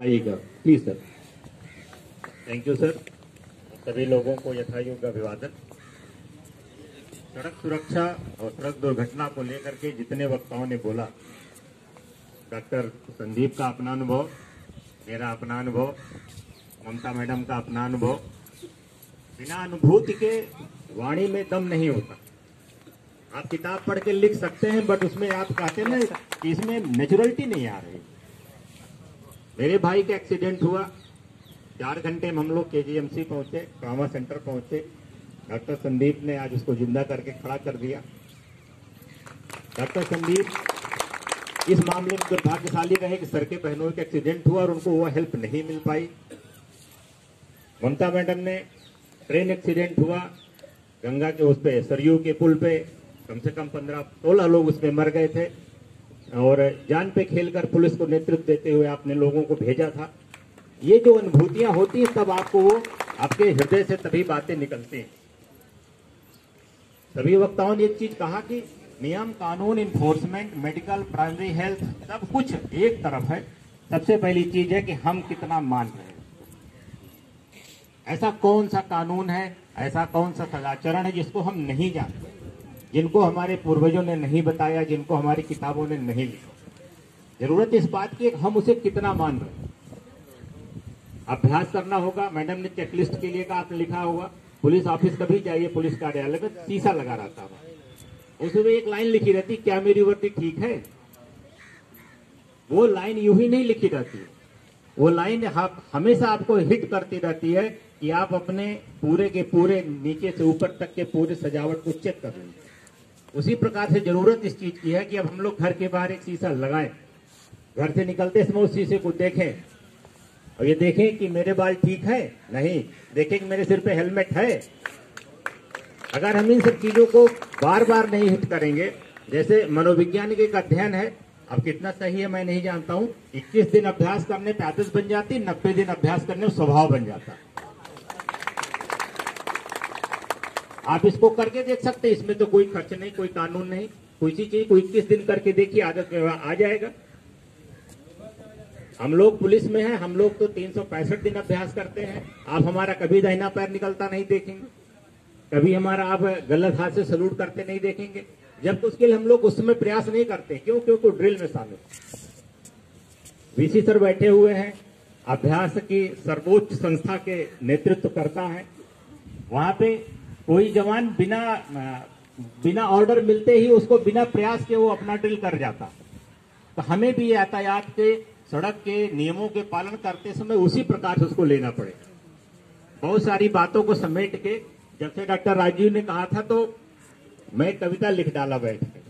आइएगा please sir. Thank you sir. सभी लोगों को यथायोग्य अभिवादन। सड़क सुरक्षा और सड़क दुर्घटना को लेकर के जितने वक्ताओं ने बोला, डॉक्टर संदीप का अपना अनुभव, मेरा अपना अनुभव, ममता मैडम का अपना अनुभव, बिना अनुभूति के वाणी में दम नहीं होता। आप किताब पढ़ के लिख सकते हैं, बट उसमें आप कहते हैं ना कि इसमें नेचुरलिटी नहीं आ रही। मेरे भाई का एक्सीडेंट हुआ, 4 घंटे में हम लोग केजीएमसी पहुंचे, ट्रॉमा सेंटर पहुंचे। डॉक्टर संदीप ने आज उसको जिंदा करके खड़ा कर दिया। डॉक्टर संदीप इस मामले में दुर्भाग्यशाली रहे कि सर के बहनों का एक्सीडेंट हुआ और उनको वो हेल्प नहीं मिल पाई। ममता मैडम ने ट्रेन एक्सीडेंट हुआ, गंगा के उस पे सरयू के पुल पे कम से कम 15-16 लोग उसमें मर गए थे और जान पे खेलकर पुलिस को नेतृत्व देते हुए आपने लोगों को भेजा था। ये जो अनुभूतियां होती हैं तब आपको वो आपके हृदय से तभी बातें निकलती हैं। सभी वक्ताओं ने एक चीज कहा कि नियम कानून इन्फोर्समेंट मेडिकल प्राइमरी हेल्थ सब कुछ एक तरफ है, सबसे पहली चीज है कि हम कितना मान रहे हैं। ऐसा कौन सा कानून है, ऐसा कौन सा सदाचरण है जिसको हम नहीं जानते, जिनको हमारे पूर्वजों ने नहीं बताया, जिनको हमारी किताबों ने नहीं लिखा। जरूरत इस बात की हम उसे कितना मान रहे हैं। अभ्यास करना होगा। मैडम ने चेकलिस्ट के लिए कहा, आपने लिखा होगा। पुलिस ऑफिस कभी जाइए, पुलिस कार्यालय में शीशा लगा रहता है, उसमें एक लाइन लिखी रहती, क्या मेरी वर्दी ठीक है। वो लाइन यूं ही नहीं लिखी रहती, वो लाइन हमेशा आपको हिट करती रहती है कि आप अपने पूरे के पूरे नीचे से ऊपर तक के पूरे सजावट को चेक कर लें। उसी प्रकार से जरूरत इस चीज की है कि अब हम लोग घर के बाहर एक शीशा लगाएं, घर से निकलते समय उस शीशे को देखें और ये देखें कि मेरे बाल ठीक है, नहीं देखें कि मेरे सिर पे हेलमेट है। अगर हम इन सब चीजों को बार बार नहीं हिट करेंगे, जैसे मनोविज्ञान का एक अध्ययन है, अब कितना सही है मैं नहीं जानता हूं, 21 दिन अभ्यास करने पे आदत बन जाती, 90 दिन अभ्यास करने में स्वभाव बन जाता। आप इसको करके देख सकते हैं, इसमें तो कोई खर्च नहीं, कोई कानून नहीं, कोई सी चीज को 21 दिन करके देखिए, आदत में आ जाएगा। हम लोग पुलिस में हैं, हम लोग तो 365 दिन अभ्यास करते हैं। आप हमारा कभी दाहिना पैर निकलता नहीं देखेंगे, कभी हमारा आप गलत हाथ से सलूट करते नहीं देखेंगे, जब तो उसके लिए हम लोग उस समय प्रयास नहीं करते। क्यों? क्योंकि ड्रिल में शामिल। वीसी सर बैठे हुए हैं, अभ्यास की सर्वोच्च संस्था के नेतृत्व करता है। वहां पे कोई जवान बिना ऑर्डर मिलते ही उसको बिना प्रयास के वो अपना ड्रिल कर जाता। तो हमें भी यातायात के सड़क के नियमों के पालन करते समय उसी प्रकार से उसको लेना पड़ेगा। बहुत सारी बातों को समेट के, जब से डॉक्टर राजीव ने कहा था तो मैं कविता लिख डाला बैठ के,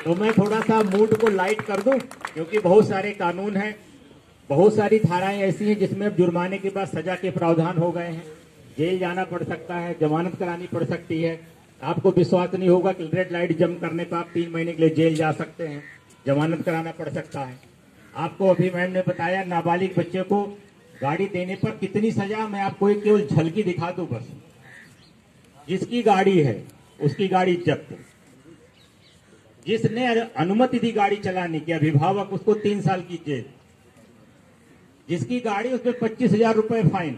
तो मैं थोड़ा सा मूड को लाइट कर दूं, क्योंकि बहुत सारे कानून हैं, बहुत सारी धाराएं ऐसी हैं जिसमें अब जुर्माने के बाद सजा के प्रावधान हो गए हैं। जेल जाना पड़ सकता है, जमानत करानी पड़ सकती है। आपको विश्वास नहीं होगा कि रेड लाइट जंप करने पर आप 3 महीने के लिए जेल जा सकते हैं, जमानत कराना पड़ सकता है। आपको अभी मैम ने बताया नाबालिग बच्चे को गाड़ी देने पर कितनी सजा, मैं आपको एक केवल झलकी दिखा दूं बस। जिसकी गाड़ी है उसकी गाड़ी जब्त, जिसने अनुमति दी गाड़ी चलाने की अभिभावक उसको 3 साल की जेल, जिसकी गाड़ी उसमें 25,000 रुपए फाइन,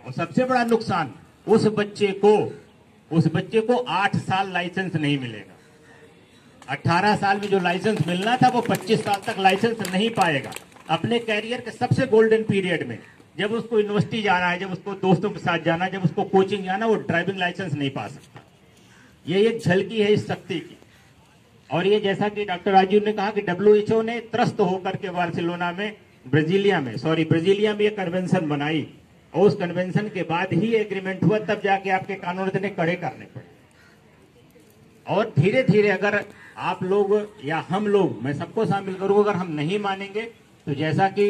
और सबसे बड़ा नुकसान उस बच्चे को 8 साल लाइसेंस नहीं मिलेगा। 18 साल में जो लाइसेंस मिलना था वो 25 साल तक लाइसेंस नहीं पाएगा। अपने कैरियर के सबसे गोल्डन पीरियड में, जब उसको यूनिवर्सिटी जाना है, जब उसको दोस्तों के साथ जाना है, जब उसको कोचिंग जाना, वो ड्राइविंग लाइसेंस नहीं पा सकता। ये एक झलकी है इस शक्ति की। और ये जैसा कि डॉक्टर राजीव ने कहा कि WHO ने त्रस्त होकर के बार्सिलोना में ब्राजीलिया में एक कन्वेंशन बनाई, और उस कन्वेंशन के बाद ही एग्रीमेंट हुआ, तब जाके आपके कानून इतने कड़े करने पड़े। और धीरे धीरे अगर आप लोग या हम लोग, मैं सबको शामिल करूंगा, अगर हम नहीं मानेंगे तो जैसा कि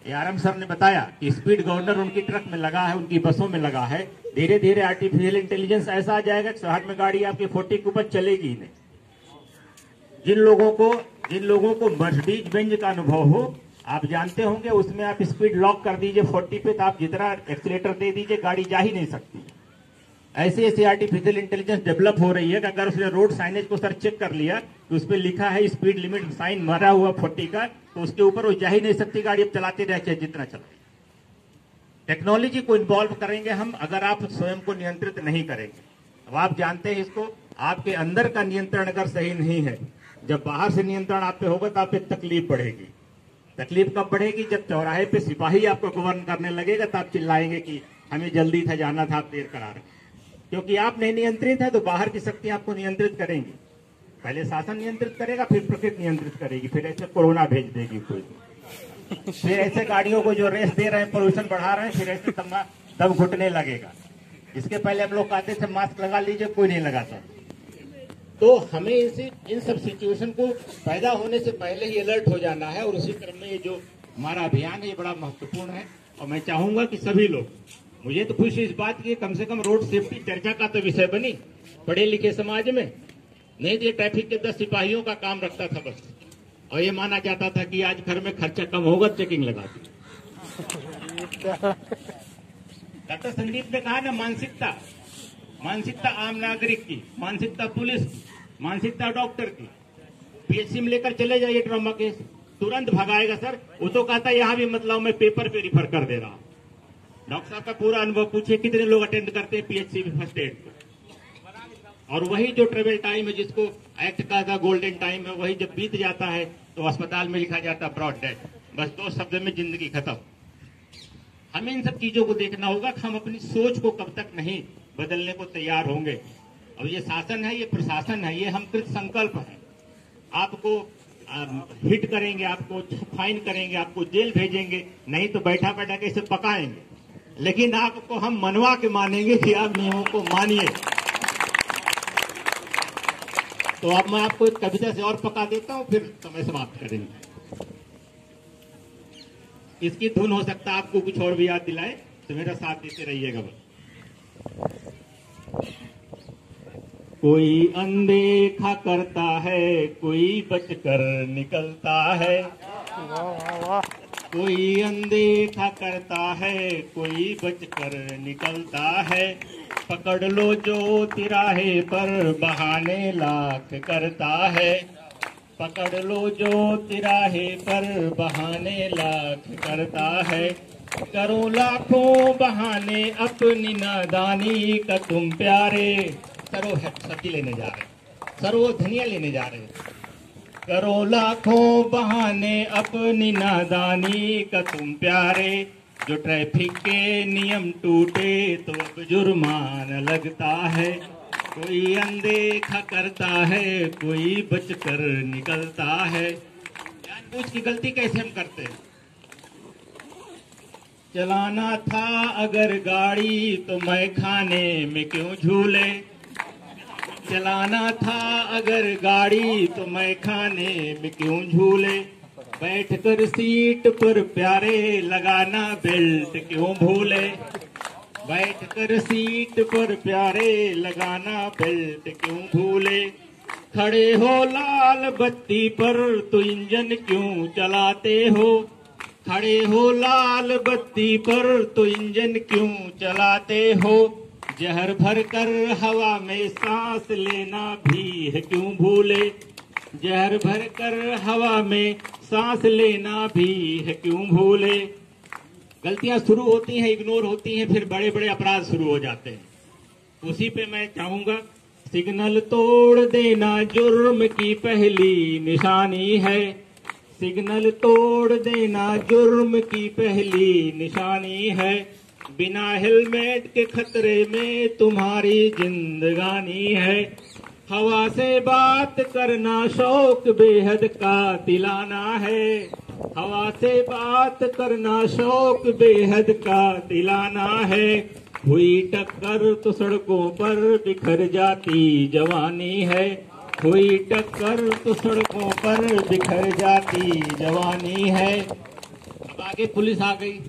ARM सर ने बताया कि स्पीड गवर्नर उनकी ट्रक में लगा है, उनकी बसों में लगा है, धीरे धीरे आर्टिफिशियल इंटेलिजेंस ऐसा आ जाएगा कि शहर में गाड़ी आपकी 40 के ऊपर चलेगी ही नहीं। जिन लोगों को मर्सिडीज बेंज का अनुभव हो, आप जानते होंगे, उसमें आप स्पीड लॉक कर दीजिए 40 पे, तो आप जितना एक्सीलेटर दे दीजिए गाड़ी जा ही नहीं सकती। ऐसे ऐसे आर्टिफिशियल इंटेलिजेंस डेवलप हो रही है कि अगर उसने रोड साइनेज को सर चेक कर लिया कि उस पर लिखा है स्पीड लिमिट साइन मरा हुआ 40 का, तो उसके ऊपर वो जा ही नहीं सकती गाड़ी, अब चलाते रहे चाहे जितना चलाए। टेक्नोलॉजी को इन्वॉल्व करेंगे हम, अगर आप स्वयं को नियंत्रित नहीं करेंगे। अब आप जानते हैं इसको, आपके अंदर का नियंत्रण अगर सही नहीं है, जब बाहर से नियंत्रण आप पे होगा तो आप पे तकलीफ बढ़ेगी। तकलीफ कब बढ़ेगी? जब चौराहे पे सिपाही आपको गवर्न करने लगेगा, तो आप चिल्लाएंगे कि हमें जल्दी था, जाना था, आप देर करा रहे। क्योंकि आप नहीं नियंत्रित है तो बाहर की शक्ति आपको नियंत्रित करेंगी। पहले शासन नियंत्रित करेगा, फिर प्रकृति नियंत्रित करेगी, फिर ऐसे कोरोना भेज देगी कोई, फिर ऐसे गाड़ियों को जो रेस दे रहे हैं, पोल्यूशन बढ़ा रहे हैं, फिर ऐसे तब घुटने लगेगा। इसके पहले हम लोग कहते थे मास्क लगा लीजिए, कोई नहीं लगाता। तो हमें इन सब सिचुएशन को पैदा होने से पहले ही अलर्ट हो जाना है, और उसी क्रम में ये जो हमारा अभियान है ये बड़ा महत्वपूर्ण है। और मैं चाहूंगा कि सभी लोग, मुझे तो खुशी इस बात की, कम से कम रोड सेफ्टी चर्चा का तो विषय बनी पढ़े लिखे समाज में। नहीं तो ये ट्रैफिक के 10 सिपाहियों का काम रखता था बस, और ये माना जाता था कि आज घर में खर्चा कम होगा, चेकिंग लगा दी। डॉक्टर संदीप ने कहा ना, मानसिकता आम नागरिक की, मानसिकता पुलिस की, मानसिकता डॉक्टर की। पीएचसी में लेकर चले जाइए ट्रॉमा केस, तुरंत भगाएगा सर। वो तो कहता है यहाँ भी मतलब मैं पेपर पे रिफर कर दे रहा हूँ। डॉक्टर साहब का पूरा अनुभव पूछिए, कितने लोग अटेंड करते हैं पीएचसी में फर्स्ट एड को। और वही जो ट्रेवल टाइम है, जिसको एक्ट का गोल्डन टाइम है, वही जब बीत जाता है तो अस्पताल में लिखा जाता है ब्रॉड डेथ, बस 2 शब्द में जिंदगी खत्म। हमें इन सब चीजों को देखना होगा कि हम अपनी सोच को कब तक नहीं बदलने को तैयार होंगे। और ये शासन है, ये प्रशासन है, ये हम कृत संकल्प है। आपको हिट करेंगे, आपको फाइन करेंगे, आपको जेल भेजेंगे, नहीं तो बैठा बैठा के इसे पकाएंगे, लेकिन आपको हम मनवा के मानेंगे कि आप नियमों को मानिए। तो अब मैं आपको एक कविता से और पका देता हूं, फिर समय समाप्त करेंगे। इसकी धुन हो सकता है आपको कुछ और भी याद दिलाए, तो मेरा साथ देते रहिएगा बस। कोई अनदेखा करता है, कोई बचकर निकलता है। कोई अनदेखा करता है, कोई बचकर निकलता है। पकड़ लो जो तिराहे पर बहाने लाख करता है। पकड़ लो जो तिराहे पर बहाने लाख करता है। करो लाखों बहाने अपनी नादानी का तुम प्यारे। सरो सब्जी लेने जा रहे, सरो धनिया लेने जा रहे। करो लाखों बहाने अपनी नादानी का तुम प्यारे। जो ट्रैफिक के नियम टूटे तो अब जुर्माना लगता है। कोई अनदेखा करता है, कोई बचकर निकलता है। जानबूझ की गलती कैसे हम करते हैं? चलाना था अगर गाड़ी तो मैं खाने में क्यों झूले। चलाना था अगर गाड़ी तो मैं खाने में क्यों झूले। बैठकर सीट पर प्यारे लगाना बेल्ट क्यों भूले। बैठकर सीट पर प्यारे लगाना बेल्ट क्यों भूले। खड़े हो लाल बत्ती पर तो इंजन क्यों चलाते हो। खड़े हो लाल बत्ती पर तो इंजन क्यों चलाते हो। जहर भर कर हवा में सांस लेना भी है क्यों भूले। जहर भर कर हवा में सांस लेना भी है क्यों भूले। गलतियां शुरू होती हैं, इग्नोर होती हैं, फिर बड़े बड़े अपराध शुरू हो जाते हैं। उसी पे मैं चाहूंगा, सिग्नल तोड़ देना जुर्म की पहली निशानी है। सिग्नल तोड़ देना जुर्म की पहली निशानी है। बिना हेलमेट के खतरे में तुम्हारी जिंदगानी है। हवा से बात करना शौक बेहद का दिलाना है। हवा से बात करना शौक बेहद का दिलाना है। हुई टक्कर तो सड़कों पर बिखर जाती जवानी है। हुई टक्कर तो सड़कों पर बिखर जाती जवानी है। अब आगे पुलिस आ गई।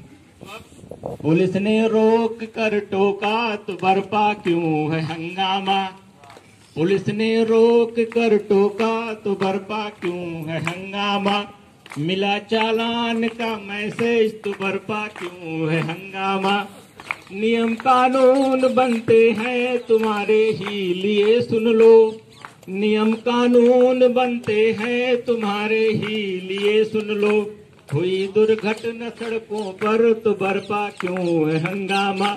पुलिस ने रोक कर टोका तो बरपा क्यों है हंगामा। पुलिस ने रोक कर टोका तो बरपा क्यों है हंगामा। मिला चालान का मैसेज तो बरपा क्यों है हंगामा। नियम कानून बनते हैं तुम्हारे ही लिए सुन लो। नियम कानून बनते हैं तुम्हारे ही लिए, सुन लो। हुई दुर्घटना सड़कों पर तो बरपा क्यों है हंगामा,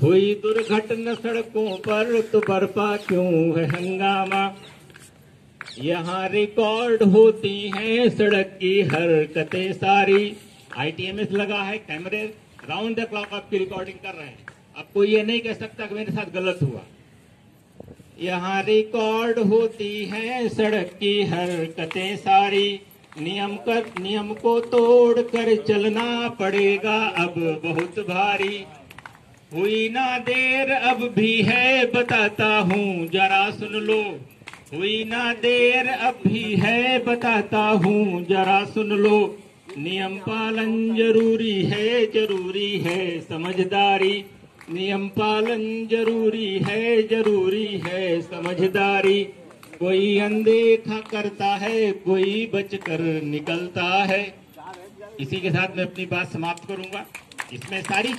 हुई दुर्घटना सड़कों पर तो बरपा क्यों है हंगामा। यहाँ रिकॉर्ड होती हैं सड़क की हरकतें सारी। ITMS लगा है, कैमरे राउंड द क्लॉक आपकी रिकॉर्डिंग कर रहे हैं। अब कोई ये नहीं कह सकता कि मेरे साथ गलत हुआ। यहाँ रिकॉर्ड होती है सड़क की हरकतें सारी। नियम को तोड़ कर चलना पड़ेगा अब बहुत भारी। हुई ना देर अब भी है बताता हूँ जरा सुन लो, हुई ना देर अब भी है बताता हूँ जरा सुन लो। नियम पालन जरूरी है समझदारी, नियम पालन जरूरी है समझदारी। कोई अनदेखा करता है, कोई बचकर निकलता है। इसी के साथ मैं अपनी बात समाप्त करूंगा। इसमें सारी